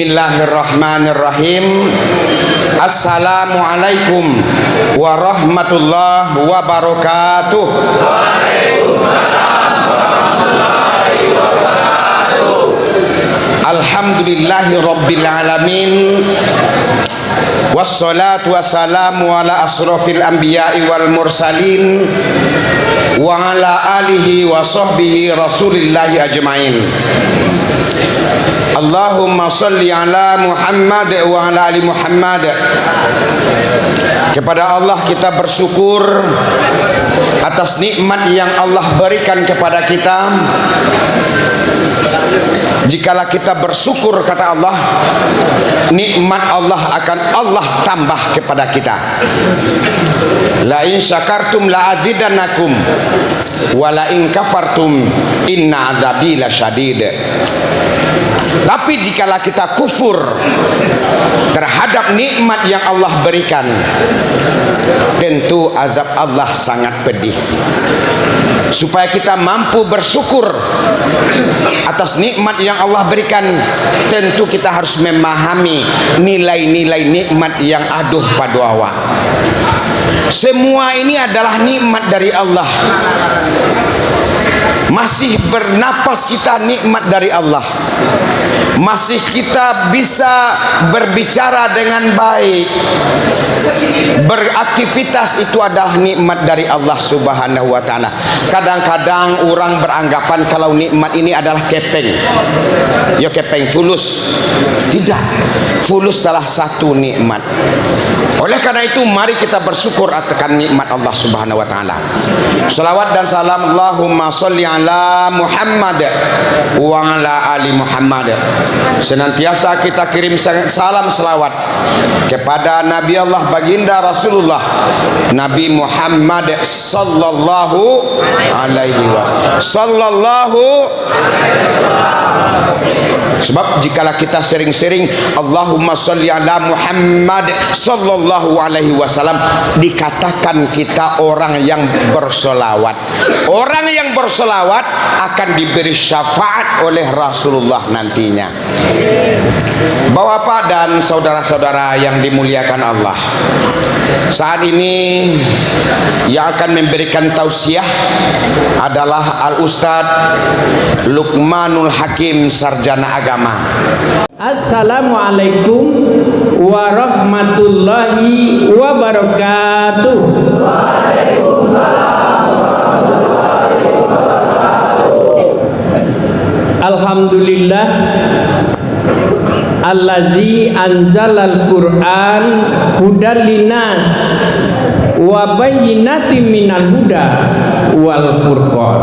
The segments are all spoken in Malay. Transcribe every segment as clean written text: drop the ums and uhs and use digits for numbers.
Bismillahirrahmanirrahim. Assalamualaikum warahmatullahi wabarakatuh. Alhamdulillahi rabbil alamin. Wassalatu wassalamu ala asrofil anbiya'i wal mursalin wa ala alihi wa sahbihi rasulillahi ajma'in. Allahumma salli ala Muhammad wa ala ali Muhammad. Kepada Allah kita bersyukur atas nikmat yang Allah berikan kepada kita. Jikalau kita bersyukur, kata Allah, nikmat Allah akan Allah tambah kepada kita. La in syakartum la azidannakum wa la in kafartum inna adzabi lasyadid. Tapi jikalau kita kufur terhadap nikmat yang Allah berikan, tentu azab Allah sangat pedih. Supaya kita mampu bersyukur atas nikmat yang Allah berikan, tentu kita harus memahami nilai-nilai nikmat yang aduh paduawa. Semua ini adalah nikmat dari Allah. Masih bernapas kita nikmat dari Allah. Masih kita bisa berbicara dengan baik, beraktivitas, itu adalah nikmat dari Allah Subhanahu wa ta'ala. Kadang-kadang orang beranggapan kalau nikmat ini adalah kepeng. Ya kepeng fulus. Tidak. Fulus salah satu nikmat. Oleh karena itu mari kita bersyukur atas nikmat Allah Subhanahu wa ta'ala. Salawat dan salam Allahumma sholli ala Muhammad wa ala ali Muhammad. Senantiasa kita kirim salam selawat kepada Nabi Allah baginda Rasulullah Nabi Muhammad sallallahu alaihi wasallam. Sebab jikalau kita sering-sering Allahumma sholli ala Muhammad sallallahu alaihi wasallam, dikatakan kita orang yang bersolawat. Orang yang bersolawat akan diberi syafaat oleh Rasulullah nantinya. Bapak dan saudara-saudara yang dimuliakan Allah, saat ini yang akan memberikan tausiah adalah Al-Ustadz Luqmanul Hakim, sarjana agama. Assalamualaikum warahmatullahi wabarakatuh. Alhamdulillah allazi anzalal Qur'an hudal linnas wa bayyinatin minal huda wal furqan.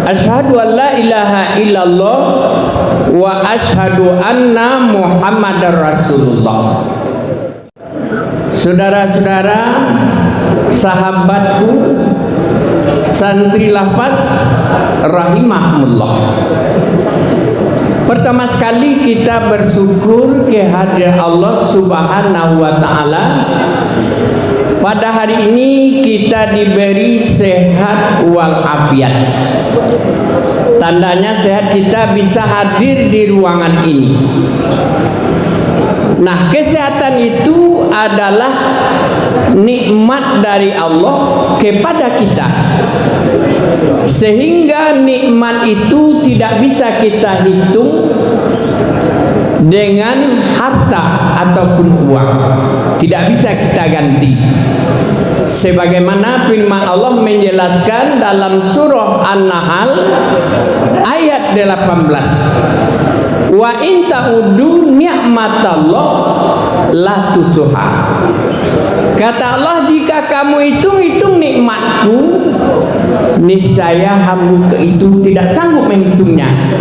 Asyhadu an la ilaha illallah wa asyhadu anna Muhammadar Rasulullah. Saudara-saudara, sahabatku, santri lafaz rahimahumullah. Pertama sekali kita bersyukur kehadiran Allah Subhanahu wa ta'ala. Pada hari ini kita diberi sehat walafiat. Tandanya sehat kita bisa hadir di ruangan ini. Nah, kesehatan itu adalah nikmat dari Allah kepada kita, sehingga nikmat itu tidak bisa kita hitung dengan harta ataupun uang, tidak bisa kita ganti. Sebagaimana firman Allah menjelaskan dalam surah An-Nahl ayat 18, wa in ta'udu ni'matallah la tusuha. Kata Allah, jika kamu hitung-hitung nikmatku, niscaya hamba itu tidak sanggup menghitungnya.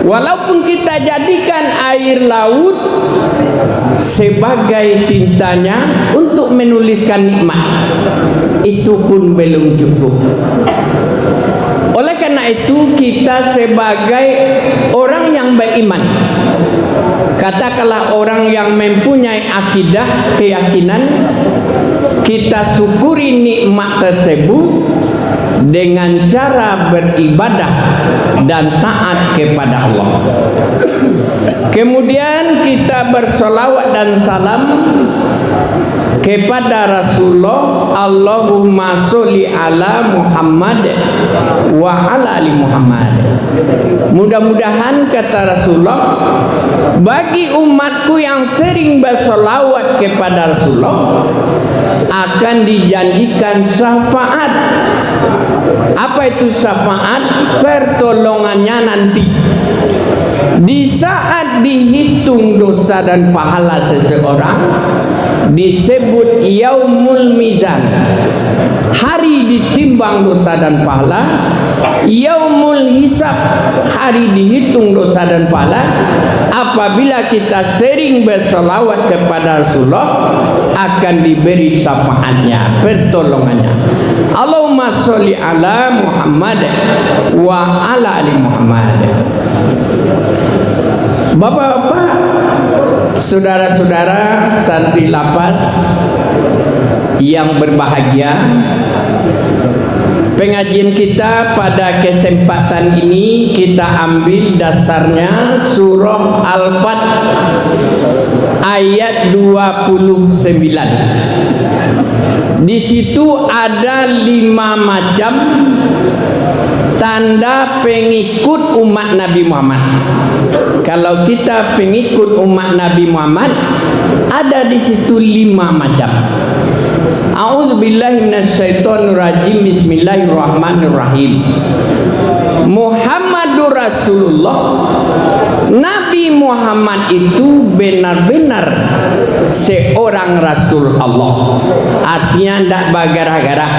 Walaupun kita jadikan air laut sebagai tintanya untuk menuliskan nikmat, itu pun belum cukup. Oleh karena itu kita sebagai orang yang beriman, katakanlah orang yang mempunyai akidah, keyakinan, kita syukuri nikmat tersebut dengan cara beribadah dan taat kepada Allah. Kemudian kita bersolawat dan salam kepada Rasulullah. Allahumma sholli ala Muhammad wa ala ali Muhammad. Mudah-mudahan, kata Rasulullah, bagi umatku yang sering bersolawat kepada Rasulullah akan dijanjikan syafaat. Apa itu syafaat? Pertolongannya nanti di saat dihitung dosa dan pahala seseorang, disebut yaumul mizan, hari ditimbang dosa dan pahala. Yaumul hisab, hari dihitung dosa dan pahala. Apabila kita sering bersolawat kepada Rasulullah, akan diberi syafaatnya, pertolongannya. Allahumma sholli ala Muhammad wa ala ali Muhammad. Bapak-bapak, saudara-saudara santri lapas yang berbahagia, pengajian kita pada kesempatan ini kita ambil dasarnya surah Al-Fat ayat 29. Di situ ada 5 macam tanda pengikut umat Nabi Muhammad. Kalau kita pengikut umat Nabi Muhammad, ada di situ 5 macam. A'udzubillahi minasyaitonirrajim. Bismillahirrahmanirrahim. Muhammadur Rasulullah. Nabi Muhammad itu benar-benar seorang Rasul Allah. Artinya tidak bagara-gara.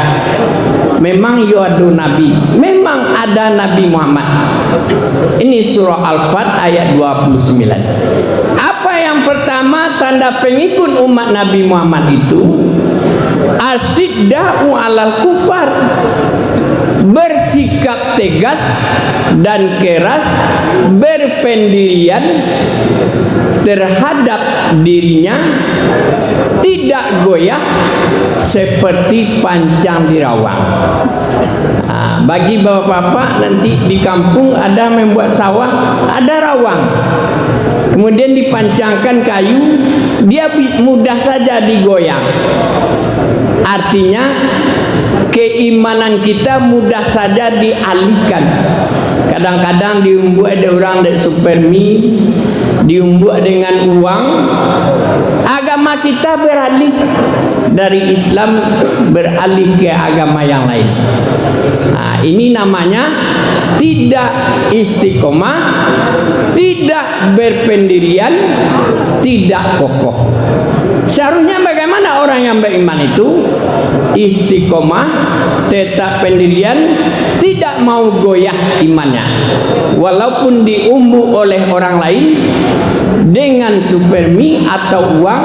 Memang ada Nabi, memang ada Nabi Muhammad. Ini surah Al-Fat ayat 29. Apa yang pertama tanda pengikut umat Nabi Muhammad itu? Asyidda'u alal kufar, bersikap tegas dan keras, berpendirian terhadap dirinya, tidak goyah seperti pancang di rawang. Bagi bapak-bapak nanti di kampung ada membuat sawah, ada rawang, kemudian dipancangkan kayu, dia mudah saja digoyang. Artinya keimanan kita mudah saja dialihkan. Kadang-kadang diumbuk ada orang dari supermi, diumbuk dengan uang. Agama kita beralih dari Islam beralih ke agama yang lain. Ini namanya tidak istiqomah, tidak berpendirian, tidak kokoh. Seharusnya bagaimana orang yang beriman itu? Istiqomah, tetap pendirian, tidak mau goyah imannya. Walaupun diumbuk oleh orang lain dengan supermi atau uang,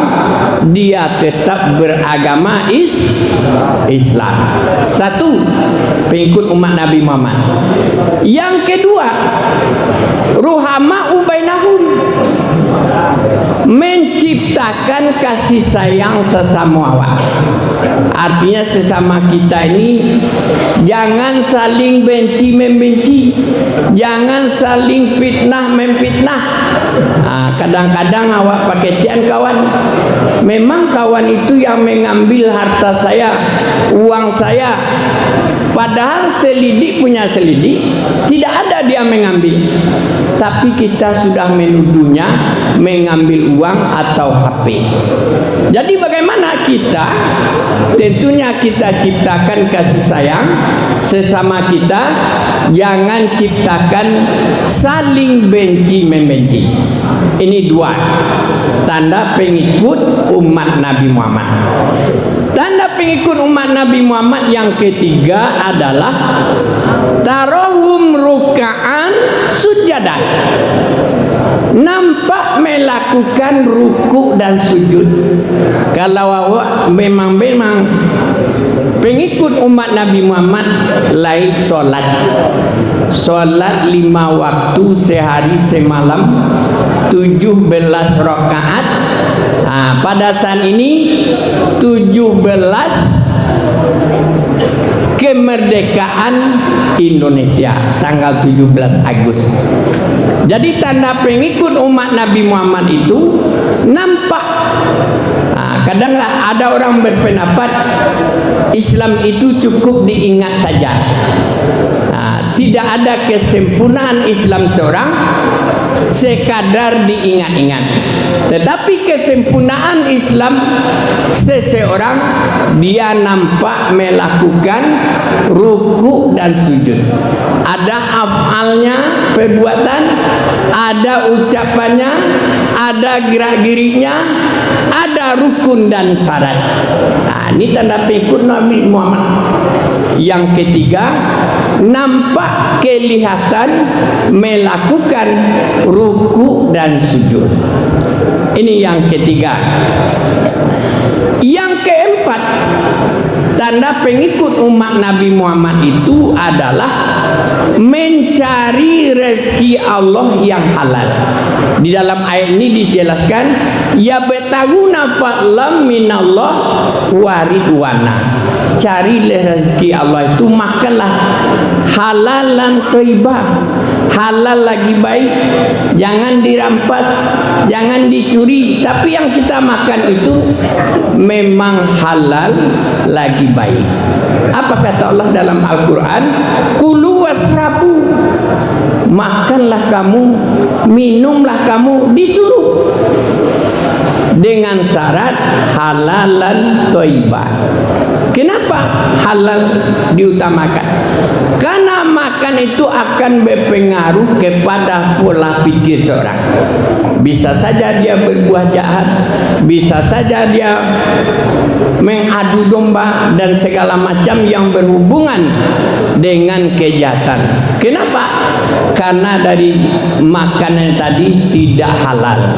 dia tetap beragama Islam. Satu, pengikut umat Nabi Muhammad. Yang kedua, ruhama ubainahum, menciptakan kasih sayang sesama awak. Artinya sesama kita ini jangan saling benci membenci, jangan saling fitnah memfitnah. Kadang-kadang awak pakai cian kawan, memang kawan itu yang mengambil harta saya, uang saya, padahal selidik punya selidik, tidak ada dia mengambil, tapi kita sudah menuduhnya mengambil uang atau HP. Jadi bagaimana kita? Tentunya kita ciptakan kasih sayang sesama kita, jangan ciptakan saling benci membenci. Ini dua tanda pengikut umat Nabi Muhammad. Tanda pengikut umat Nabi Muhammad yang ketiga adalah tarahum ruka'an sujadan, nampak melakukan ruku dan sujud. Kalau awak memang pengikut umat Nabi Muhammad, lai solat 5 waktu sehari semalam, 17 rakaat. Pada saat ini 17 kemerdekaan Indonesia tanggal 17 Agustus. Jadi tanda pengikut umat Nabi Muhammad itu nampak. Kadang ada orang berpendapat Islam itu cukup diingat saja. Tidak ada kesempurnaan Islam seorang sekadar diingat-ingat. Tetapi kesempurnaan Islam seseorang dia nampak melakukan ruku dan sujud. Ada afalnya, perbuatan, ada ucapannya, ada gerak-geriknya, ada rukun dan syarat. Ini tanda pengikut Nabi Muhammad. Yang ketiga, nampak kelihatan melakukan ruku dan sujud. Ini yang ketiga. Yang keempat, tanda pengikut umat Nabi Muhammad itu adalah mencari rezeki Allah yang halal. Di dalam ayat ini dijelaskan, ya betaguna fadlam minallah waridwana. Carilah rezeki Allah itu, makanlah halalan thayyibah, halal lagi baik, jangan dirampas, jangan dicuri, tapi yang kita makan itu memang halal lagi baik. Apa kata Allah dalam Al-Quran? Kulu wasrabu, makanlah kamu, minumlah kamu, disuruh dengan syarat halalan thayyibah. Kenapa halal diutamakan? Karena makan itu akan berpengaruh kepada pola pikir seorang. Bisa saja dia berbuat jahat, bisa saja dia mengadu domba dan segala macam yang berhubungan dengan kejahatan. Kenapa? Karena dari makanan tadi tidak halal.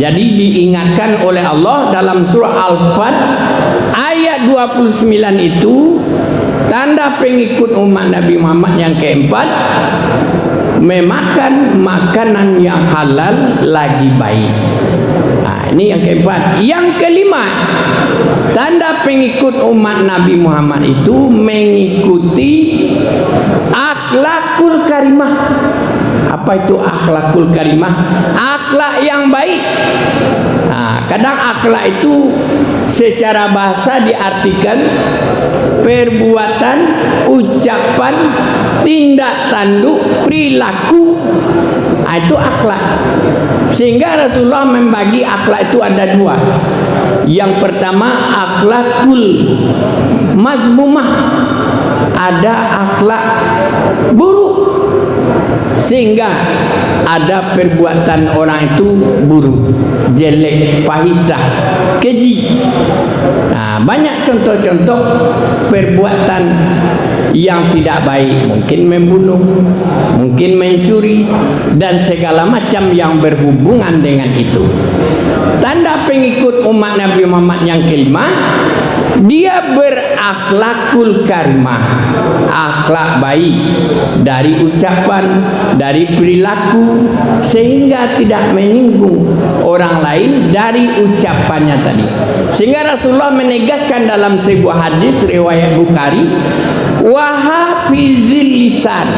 Jadi diingatkan oleh Allah dalam surah Al-Fat ayat 29 itu, tanda pengikut umat Nabi Muhammad yang keempat, memakan makanan yang halal lagi baik. Ini yang keempat. Yang kelima, tanda pengikut umat Nabi Muhammad itu mengikuti akhlakul karimah. Apa itu akhlakul karimah? Akhlak yang baik. Kadang akhlak itu secara bahasa diartikan perbuatan, ucapan, tindak tanduk, perilaku. Itu akhlak. Sehingga Rasulullah membagi akhlak itu ada dua. Yang pertama akhlakul mazmumah, ada akhlak buruk, sehingga ada perbuatan orang itu buruk, jelek, fahisah, keji. Banyak contoh-contoh perbuatan yang tidak baik, mungkin membunuh, mungkin mencuri, dan segala macam yang berhubungan dengan itu. Tanda pengikut umat Nabi Muhammad yang kelima, dia berakhlakul karimah, akhlak baik dari ucapan, dari perilaku, sehingga tidak menyinggung orang lain dari ucapannya tadi. Sehingga Rasulullah menegaskan dalam sebuah hadis riwayat Bukhari, wahafizil lisan,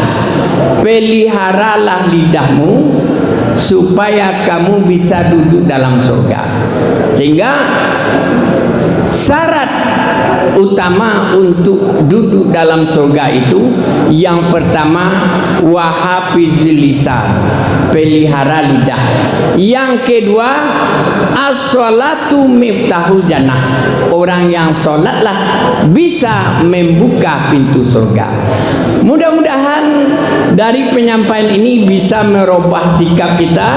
peliharalah lidahmu supaya kamu bisa duduk dalam surga. Sehingga syarat utama untuk duduk dalam surga itu, yang pertama wahafizil lisan, pelihara lidah. Yang kedua as-sholatu miftahul jannah, orang yang sholatlah bisa membuka pintu surga. Mudah-mudahan dari penyampaian ini bisa merubah sikap kita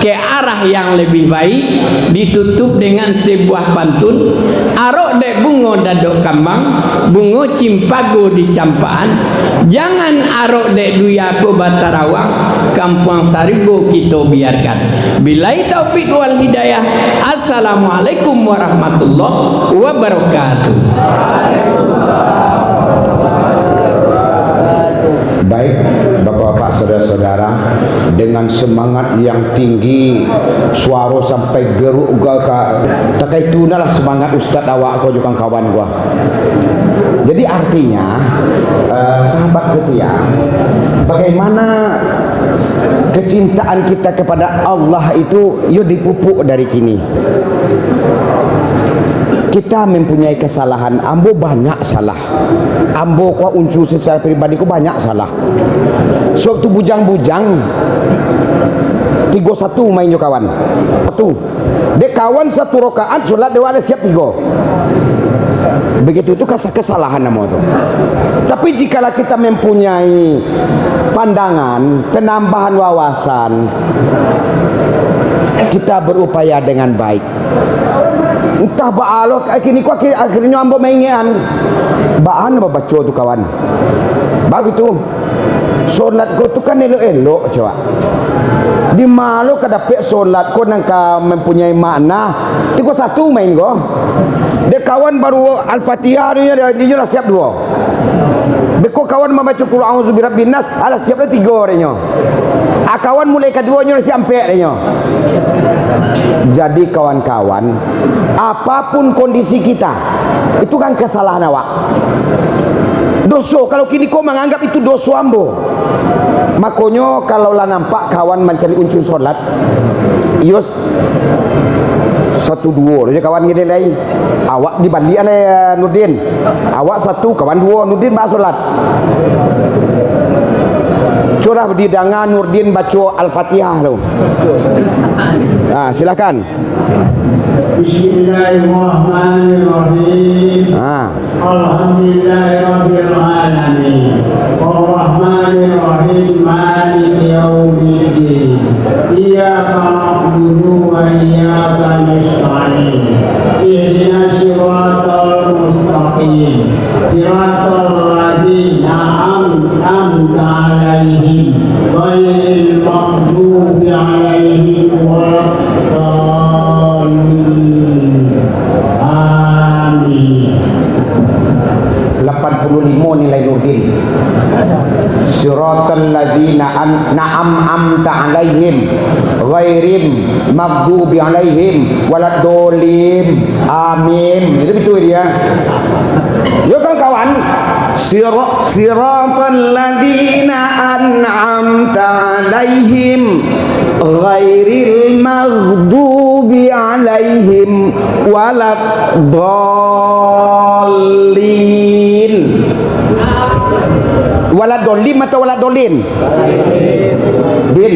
ke arah yang lebih baik. Ditutup dengan sebuah pantun, arok dek bungo dadok kambang, bungo cimpago di campaan, jangan arok dek duyako batarawang, kampung sarigo kita biarkan. Bilai taufik wal hidayah. Assalamualaikum warahmatullahi wabarakatuh. Baik, Bapak-bapak, saudara-saudara, dengan semangat yang tinggi, suara sampai geruk tak itu lah semangat ustaz awak kau juga kawan gua. Jadi artinya sahabat setia, bagaimana kecintaan kita kepada Allah itu yuk dipupuk dari kini. Kita mempunyai kesalahan, ambo banyak salah, ambo kau unsur secara pribadi kau banyak salah. Sewaktu bujang-bujang 3-1 main jo kawan. Satu. Dek kawan 1 rakaat solat dewa ada siap 3. Begitu itu kesalahan nama itu. Tapi jikalau kita mempunyai pandangan, penambahan wawasan, kita berupaya dengan baik. Entah baalok kini kok akhirnya ambo mainan. Baan apa baca tu kawan. Begitu. Solat ko tu kan elok-elok coba. Di malu kadapek solat ko nangka mempunyai makna. 3-1 main go. Dia kawan baru Al-Fatihah dia lah siap 2. Beko kawan membaca Qul a'udzu birabbin nas, ala siap dah 3 orangnya. Kawan mulai keduanya lah siap 4 orangnya. Jadi kawan-kawan, apapun kondisi kita, itu kan kesalahan awak. Dosa, kalau kini kau menganggap itu dosa ambo. Makanya kalau lah nampak kawan mencari unsur solat, ios 1-2 aja kawan gini lagi. Awak dibalik oleh Nurdin. Awak 1, kawan 2. Nurdin bahas solat. Curah berdidangan Nurdin baca Al-Fatihah tu. Silakan. Bismillahirrahmanirrahim. Alhamdulillahirabbil alamin. Arrahmanirrahim. Maliki yaumiddin. Iyyaka na'budu wa iyyaka nasta'in. Ihdinas siratal mustaqim. Siratal ladzina an'amta 'alaihim ghairil maghdubi 'alaihim waladdallin. Amin. 85 nilai Nurdin. Siratal ladzina an'amta 'alaihim ghairim maghdubi 'alaihim waladdallin. Amin. Itu betul dia. Yo kawan-kawan, siratal ladzina an'amta 'alaihim ghairil maghdubi 'alaihim waladdallin. Waladdallin atau waladdallin? Din,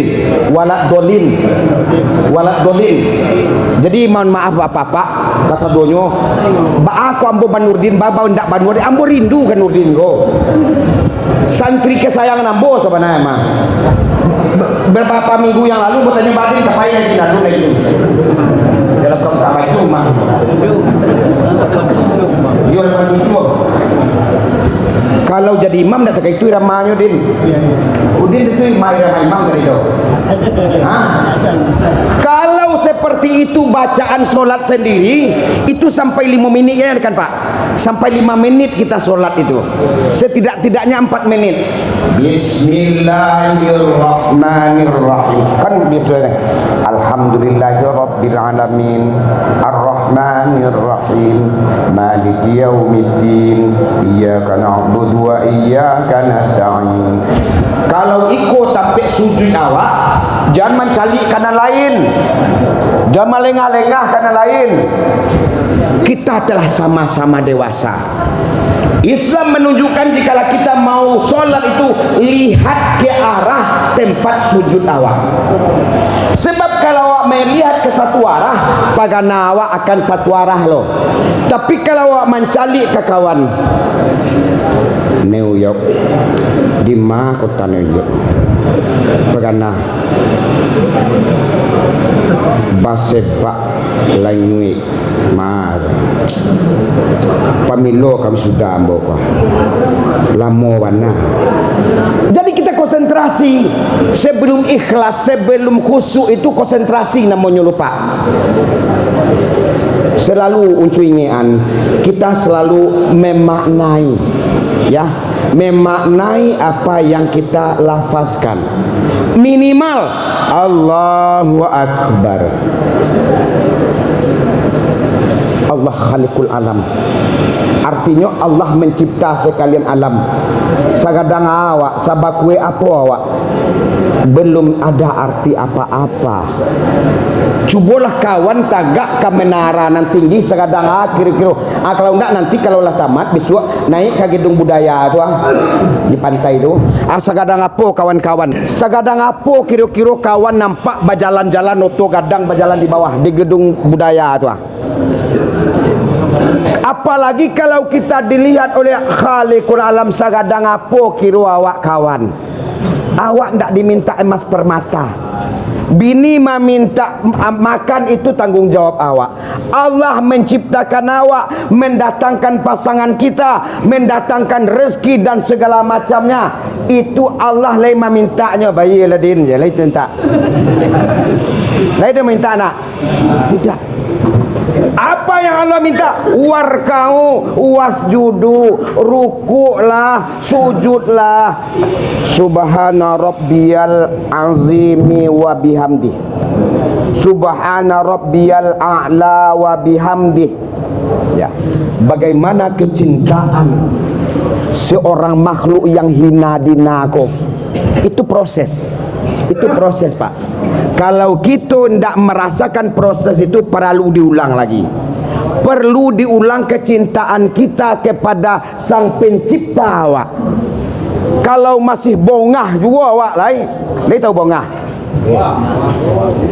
waladdallin. Jadi mohon maaf bapak-bapak, kasadonyo ba aku ambo Nurdin ba ndak ban Nurdin, ambo rindu kan Nurdin go. Santri kesayangan ambo sebenarnya mah. Beberapa minggu yang lalu bertanya Badin ngapain lagi lalu itu. Dalam kabar cuma. Yo lepas itu. Kalau jadi imam tak kayak itu ramanya Din. Udin itu imam dari itu. Kalau seperti itu bacaan solat sendiri itu sampai 5 menit ya kan Pak? Sampai 5 menit kita solat itu. Setidak-tidaknya 4 menit. Bismillahirrahmanirrahim. Kan biasanya Alhamdulillahirabbil alamin arrahmanirrahim maliki yaumiddin iyyaka na'budu wa iyyaka nasta'in. Kalau ikut sampai sujud awak, jangan mencari kanan lain, jangan lengah-lengah kanan lain. Kita telah sama-sama dewasa. Islam menunjukkan jika kita mau sholat itu lihat ke arah tempat sujud awak. Sebab kalau awak melihat ke satu arah, pagana awak akan satu arah loh. Tapi kalau awak mencari ke kawan New York, di mana kota New York, pagana basepak lainui mar pamilo kami sudah ambo lamo wana. Jadi kita konsentrasi sebelum ikhlas, sebelum khusyuk itu konsentrasi namanya lupa. Selalu uncuingan kita selalu memaknai, ya, memaknai apa yang kita lafazkan. minimal Allahu Akbar. Allah Khaliqul Alam, artinya Allah mencipta sekalian alam. Sagadang awak sabakwe apa awak belum ada arti apa-apa. Cubalah kawan tagak ke menara nan tinggi sagadang kira-kira kalau enggak nanti kalau lah tamat besok naik ke gedung budaya tu di pantai tu. Sagadang apa kawan-kawan, sagadang apa kira-kira kawan nampak berjalan-jalan oto gadang berjalan di bawah di gedung budaya tu. Apalagi kalau kita dilihat oleh Khaliqul Alam, sagadang apa kira awak kawan. Awak tidak diminta emas permata, bini meminta makan, itu tanggung jawab awak. Allah menciptakan awak, mendatangkan pasangan kita, mendatangkan rezeki dan segala macamnya. Itu Allah lain memintanya. Bayi ladin je lain minta. Lain dia minta anak. Tidak. Apa yang Allah minta? Warkau wasjudu, rukuklah, sujudlah. Subhana rabbiyal azimi wa bihamdi. Subhana rabbiyal a'la wa bihamdi. Ya. Bagaimana kecintaan seorang makhluk yang hina dinako. Itu proses. Itu proses, Pak. Kalau kita tidak merasakan proses itu, perlu diulang lagi. Perlu diulang kecintaan kita kepada Sang Pencipta awak. Kalau masih bongah juga awak lain. Dia tahu bongah?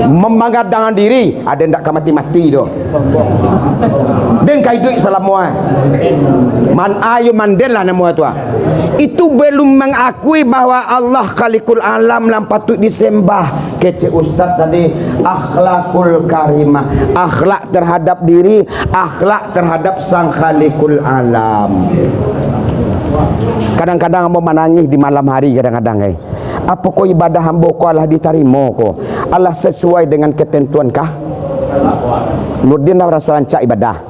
Membanggakan diri, ada ndak mati-mati tu. Den kai duit salamua. Man ayu mandela nama tu. Itu belum mengakui bahawa Allah Khaliqul Alam yang patut disembah. Kece ustaz tadi, akhlakul karimah, akhlak terhadap diri, akhlak terhadap Sang Khaliqul Alam. Kadang-kadang hamba menangis di malam hari, kadang-kadang apa kau ibadah hamba kau Allah diterima kau? Allah sesuai dengan ketentuan kah? Nurdin dah rasa rancak ibadah.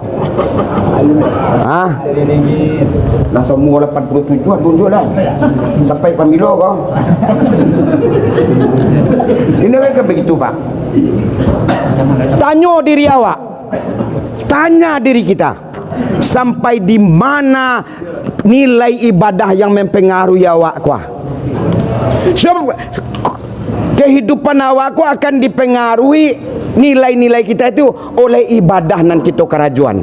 Dah semua 87 tunjuklah. Sampai pemilu kau. Ini kan begitu, Pak. Tanya diri awak. Tanya diri kita. Sampai di mana nilai ibadah yang mempengaruhi awak kau? Sebab kehidupan awak akan dipengaruhi nilai-nilai kita itu oleh ibadah nan kita kerajuan.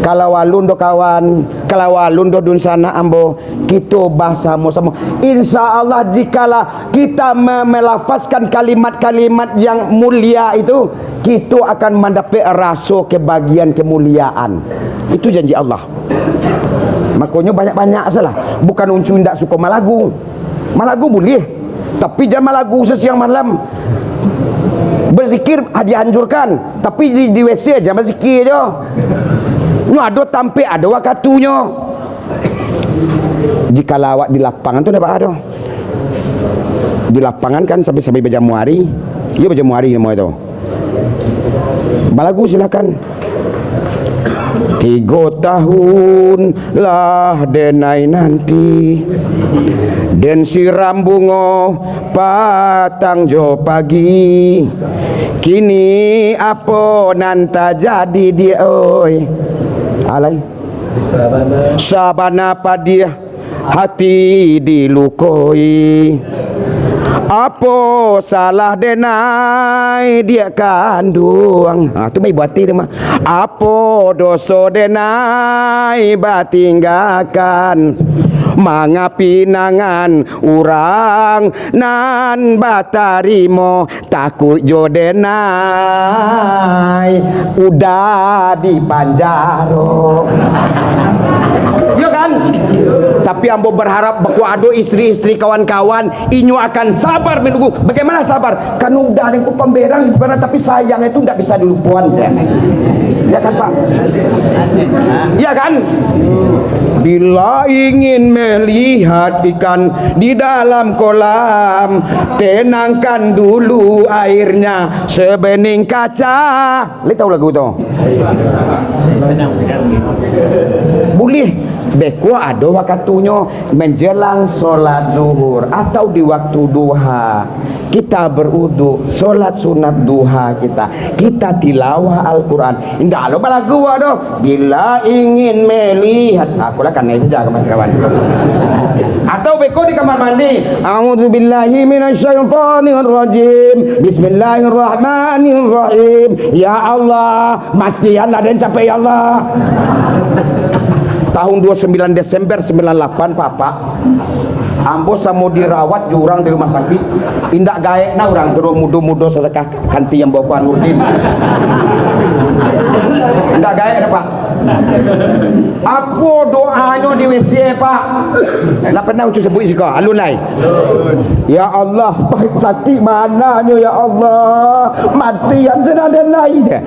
Kalau walundo kawan, kalau walundo dun sana ambo, kita bahasa sama. Insya Allah jikalau kita melafazkan kalimat-kalimat yang mulia itu, kita akan mendapat rasa kebahagiaan kemuliaan. Itu janji Allah. Makanya banyak-banyak salah. Bukan uncu tidak suka malagu. Malagu boleh, tapi jangan malagu sesiang malam. Berzikir dianjurkan, tapi di WC jangan berzikir je. Nyo ada tampil ada wakatunya. Jika lawak di lapangan tu dapat ada. Di lapangan kan sampai berjamuari. Ya berjamuari nama itu. Malagu silakan. 3 tahun lah denai nanti, den siram bunga patang jo pagi, kini apa nanta jadi dia oi alai sabana padia hati dilukoi. Apa salah denai dia kandung. Tu mai buat tu mah. Apa dosa denai batinggakan. Mangapinangan urang nan batarimo takut jodenai udah di panjaro. Ya kan? Tapi ambo berharap bahwa ada istri-istri kawan-kawan inyo akan sabar menunggu. Bagaimana sabar? Kan udah ada pemberang tapi sayang itu tidak bisa dilupakan. Ya kan, Pak? Ya kan? Bila ingin melihat ikan di dalam kolam, tenangkan dulu airnya sebening kaca. Lihat tahu lagu tu? Boleh beko ada waktunya menjelang solat zuhur atau di waktu duha kita berudu solat sunat duha, kita tilawah Al-Quran. Indah lo balagu aduh bila ingin melihat aku lah kan itu jaga kawan. Atau beko di kamar mandi, a'udzubillahi minasyaitonir rajim, bismillahirrahmanirrahim, ya Allah matian lah dan capek ya Allah. Tahun 29 Desember 98 papa ambo samo dirawat jurang di rumah sakit indak gaek na orang terus mudo-mudo sesekah kanti yang bawa Nurdin indak gaek na pak apa doanya di WC pak nak pernah ucap sebut sih kau alunai ya Allah sakit mananya ya Allah mati yang senada naik je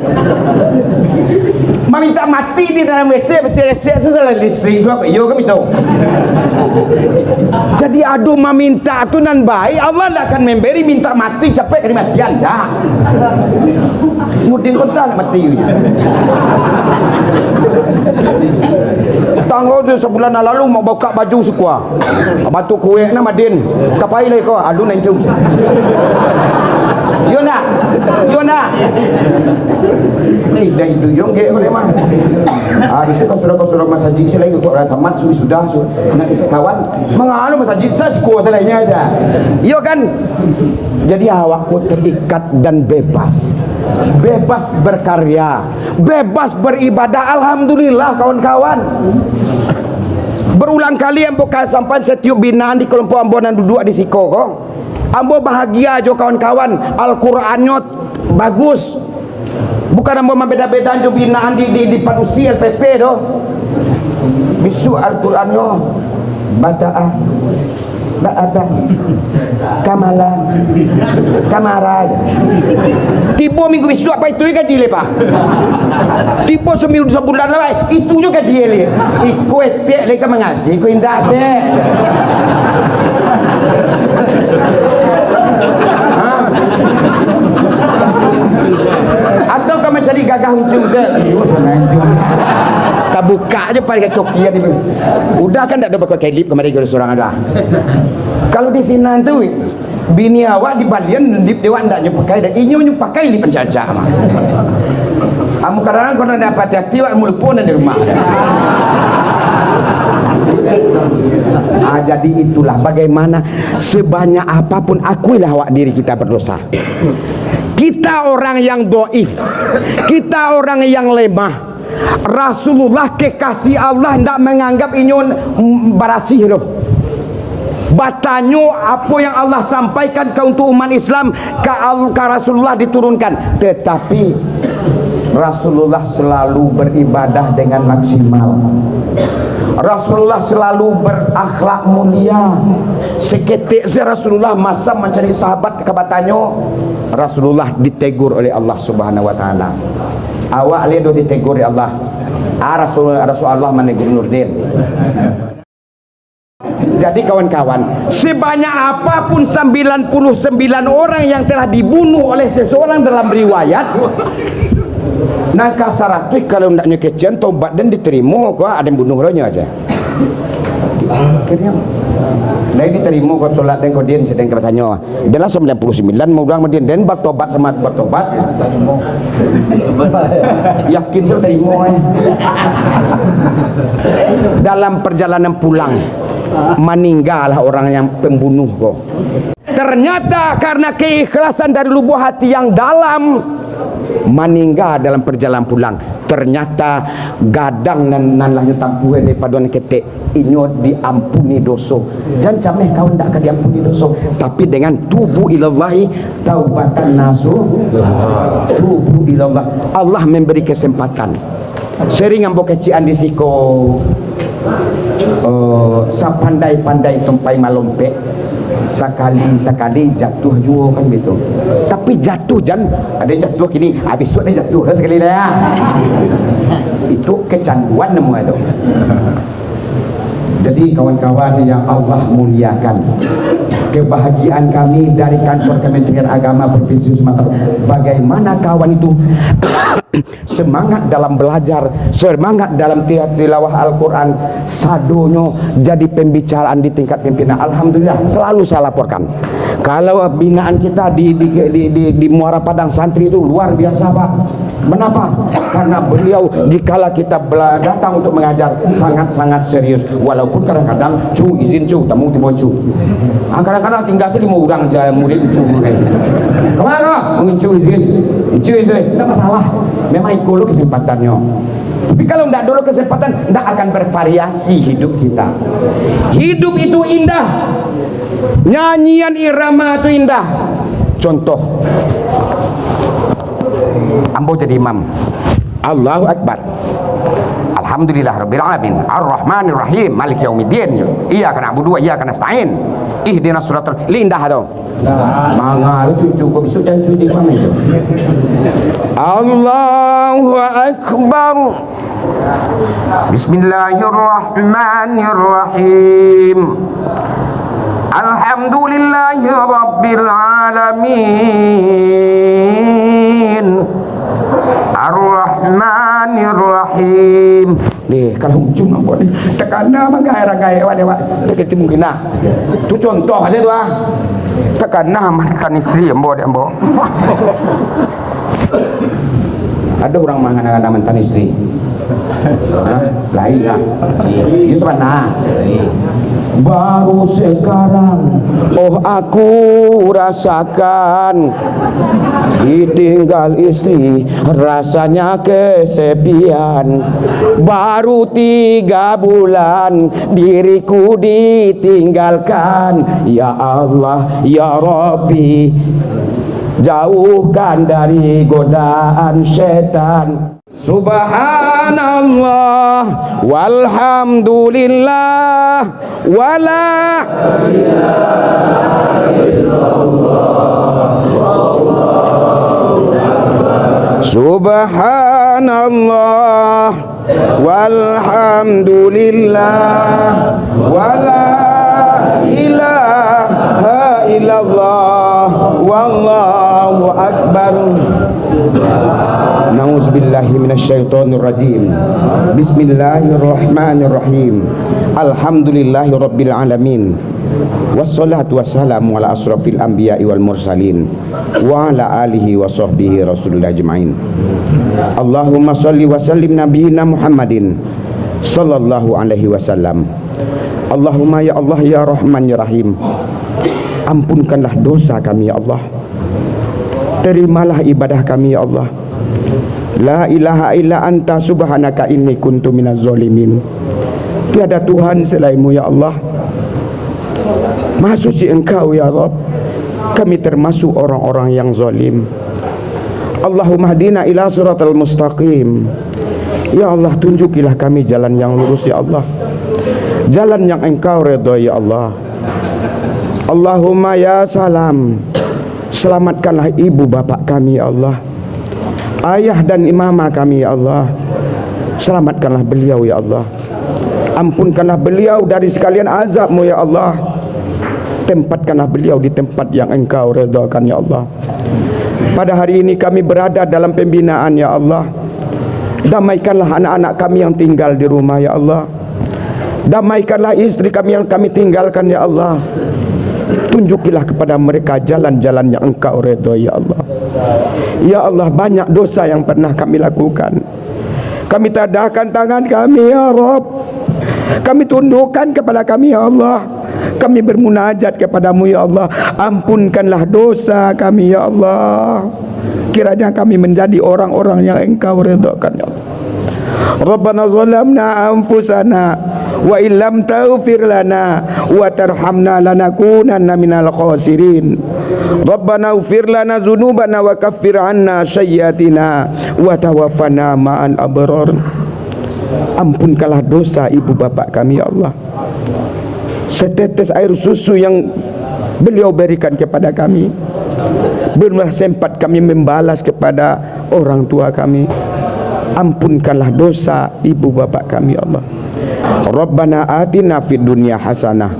meminta mati di dalam WC betul WC sesuai listrik juga yo kami tahu. Jadi adu meminta tu nan baik Allah tidak akan memberi minta mati sampai kematian dah. Mudin kota nak mati. Tanggal tu sebulan lalu mau buka baju sekua. Batu kuih na madin. Kapai lagi kau adu nan jum. Yo nak. Ni dah itu yo ke boleh mah. Di situ kau sudah masjid selain untuk orang tamat sudah nak cek kawan. Mengalu masjid saya sekua selainnya aja. Yo kan. Jadi awakku terikat dan bebas berkarya, bebas beribadah. Alhamdulillah kawan-kawan. Berulang kali ambo sampai setiap binaan di kelompok ambo dan duduk di siko kok. Ambo bahagia jo kawan-kawan, Al-Qur'annya bagus. Bukan ambo membeda-beda jo binaan di padusi LPP do. Bisu Al-Qur'annya bata'ah ba'abah kamara tiba minggu besok apa itu gaji le pak tiba seminggu sebulan lah itu juga gaji le iku etek le mengaji iku indah dek atau kamu cari gagah uncung se tak buka aja paling cokian itu udah kan tak ada bakal kelip kemarin kalau seorang ada kalau di sini tu bini awak di balian di dewan tak pakai dan inyo pakai di penjajah mah kamu kadang-kadang kau nak dapat hati awak mulpun di rumah jadi itulah bagaimana sebanyak apapun akuilah awak diri kita berdosa. Kita orang yang doif, kita orang yang lemah. Rasulullah kekasih Allah tidak menganggap inyon barasih loh. Batanyo apa yang Allah sampaikan ke untuk umat Islam ke Rasulullah diturunkan, tetapi Rasulullah selalu beribadah dengan maksimal. Rasulullah selalu berakhlak mulia. Seketik Rasulullah masa mencari sahabat ke batanyo, Rasulullah ditegur oleh Allah Subhanahu wa taala. Awak lihat ditegur oleh Allah. Rasulullah menegur Nurdin. Jadi kawan-kawan, sebanyak apapun 99 orang yang telah dibunuh oleh seseorang dalam riwayat, nangka syaratnya kalau ndaknya kecian tobat dan diterima kok ada yang bunuh rohnya aja. Akhirnya lagi diterima kau solat dan kau diam sedang bertanya. Dia 99 mau bilang dia dan bertobat sama bertobat. Yakin sudah terima. Dalam perjalanan pulang meninggallah orang yang pembunuh kok. Ternyata karena keikhlasan dari lubuk hati yang dalam, meninggal dalam perjalanan pulang. Ternyata gadang nan lahnya tampuh daripada ketek inyo diampuni dosa. Dan cameh kau ndak akan diampuni dosa, tapi dengan tubu ilallahi taubatan nasuh. Tubu ilallah. Allah memberi kesempatan. Sering ambo kecian di siko sapandai-pandai tempai malompe sekali jatuh juga kan gitu. Tapi jatuh jan ada jatuh kini habis ada jatuh sekali dah ya. Itu kecanduan namanya itu. Jadi kawan-kawan yang Allah muliakan, kebahagiaan kami dari kantor Kementerian Agama Provinsi Sumatera, bagaimana kawan itu semangat dalam belajar, semangat dalam tilawah Al-Quran, sadonyo jadi pembicaraan di tingkat pimpinan. Alhamdulillah selalu saya laporkan. Kalau binaan kita di Muara Padang Santri itu luar biasa Pak. Kenapa? Karena beliau dikala kita datang untuk mengajar sangat-sangat serius. Walaupun kadang-kadang cu izin cu, tamu tiba cu. Kadang-kadang tinggal sih mau urang aja murid cu. Kemana? Mungkin cu izin, cu itu, tidak masalah. Memang ikut kesempatannya. Tapi kalau tidak dulu kesempatan, tidak akan bervariasi hidup kita. Hidup itu indah. Nyanyian irama itu indah. Contoh, ambo jadi imam. Allahu Akbar. Alhamdulillah Rabbil Alamin. Ar-Rahmanir Rahim. Maliki Yaumiddin. Iyyaka na'budu wa iyyaka nasta'in. Ihdinas siratal lindah tu. Mangal cukup sudah jadi imam itu. Allahu Akbar. Bismillahirrahmanirrahim. Alhamdulillahi Rabbil Alamin. Ar-Rahmanir-Rahim. Nih, kalau cuma boleh tekan nama gaya-gaya wadewa. Dekat mungkin nah. Tu contoh aja tu ah. Tekan nama kan istri ambo dia ambo. Ada orang mangan mantan istri. Lain lah. Itu sebenarnya. Baru sekarang aku rasakan ditinggal istri rasanya kesepian. Baru 3 bulan diriku ditinggalkan. Ya Allah ya Rabbi, jauhkan dari godaan setan. Subhanallah walhamdulillah wala ilaha illallah. Subhanallah walhamdulillah wala ilaha illallah wallahu akbar. Nauzubillahi minasyaitonirrajim. Bismillahirrahmanirrahim. Alhamdulillahi rabbil alamin. Wassalatu wassalamu ala asrafil anbiya'i wal mursalin wa ala alihi wa sahbihi rasulillah ajma'in. Allahumma salli wa sallim nabiyina Muhammadin sallallahu alaihi wasallam. Allahumma ya Allah ya Rahman ya Rahim, ampunkanlah dosa kami ya Allah, terimalah ibadah kami ya Allah. La ilaha illa anta subhanaka inni kuntu minaz zalimin. Tiada Tuhan selainmu ya Allah. Maha suci Engkau ya Rabb. Kami termasuk orang-orang yang zalim. Allahumma hdina ila siratal mustaqim. Ya Allah, tunjukilah kami jalan yang lurus ya Allah, jalan yang Engkau redha ya Allah. Allahumma ya salam, selamatkanlah ibu bapak kami ya Allah, ayah dan imamah kami ya Allah. Selamatkanlah beliau ya Allah, ampunkanlah beliau dari sekalian azab-Mu ya Allah. Tempatkanlah beliau di tempat yang Engkau redhakan ya Allah. Pada hari ini kami berada dalam pembinaan ya Allah. Damaikanlah anak-anak kami yang tinggal di rumah ya Allah. Damaikanlah istri kami yang kami tinggalkan ya Allah. Tunjukilah kepada mereka jalan-jalan yang Engkau redha ya Allah. Ya Allah, banyak dosa yang pernah kami lakukan. Kami tadahkan tangan kami ya Rabb. Kami tundukkan kepala kami ya Allah. Kami bermunajat kepadamu ya Allah. Ampunkanlah dosa kami ya Allah. Kiranya kami menjadi orang-orang yang Engkau redhakan ya Allah. Rabbana zalamna anfusana wa illam taghfir lana wa tarhamna lanakunanna minal khasirin. Rabbana ighfir lana dzunubana wa kaffir 'anna sayyi'atina wa tawaffana ma'al abrar. Ampunkanlah dosa ibu bapak kami ya Allah. Setetes air susu yang beliau berikan kepada kami, belumlah sempat kami membalas kepada orang tua kami. Ampunkanlah dosa ibu bapak kami ya Allah. Rabbana atina fid dunya hasanah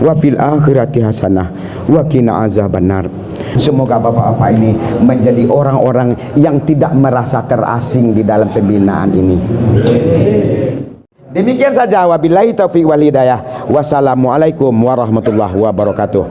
wa fil akhirati hasanah wa qina azabannar. Semoga bapak-bapak ini menjadi orang-orang yang tidak merasa terasing di dalam pembinaan ini. Demikian saja, wabillahi taufiq wal hidayah. Wassalamualaikum warahmatullahi wabarakatuh.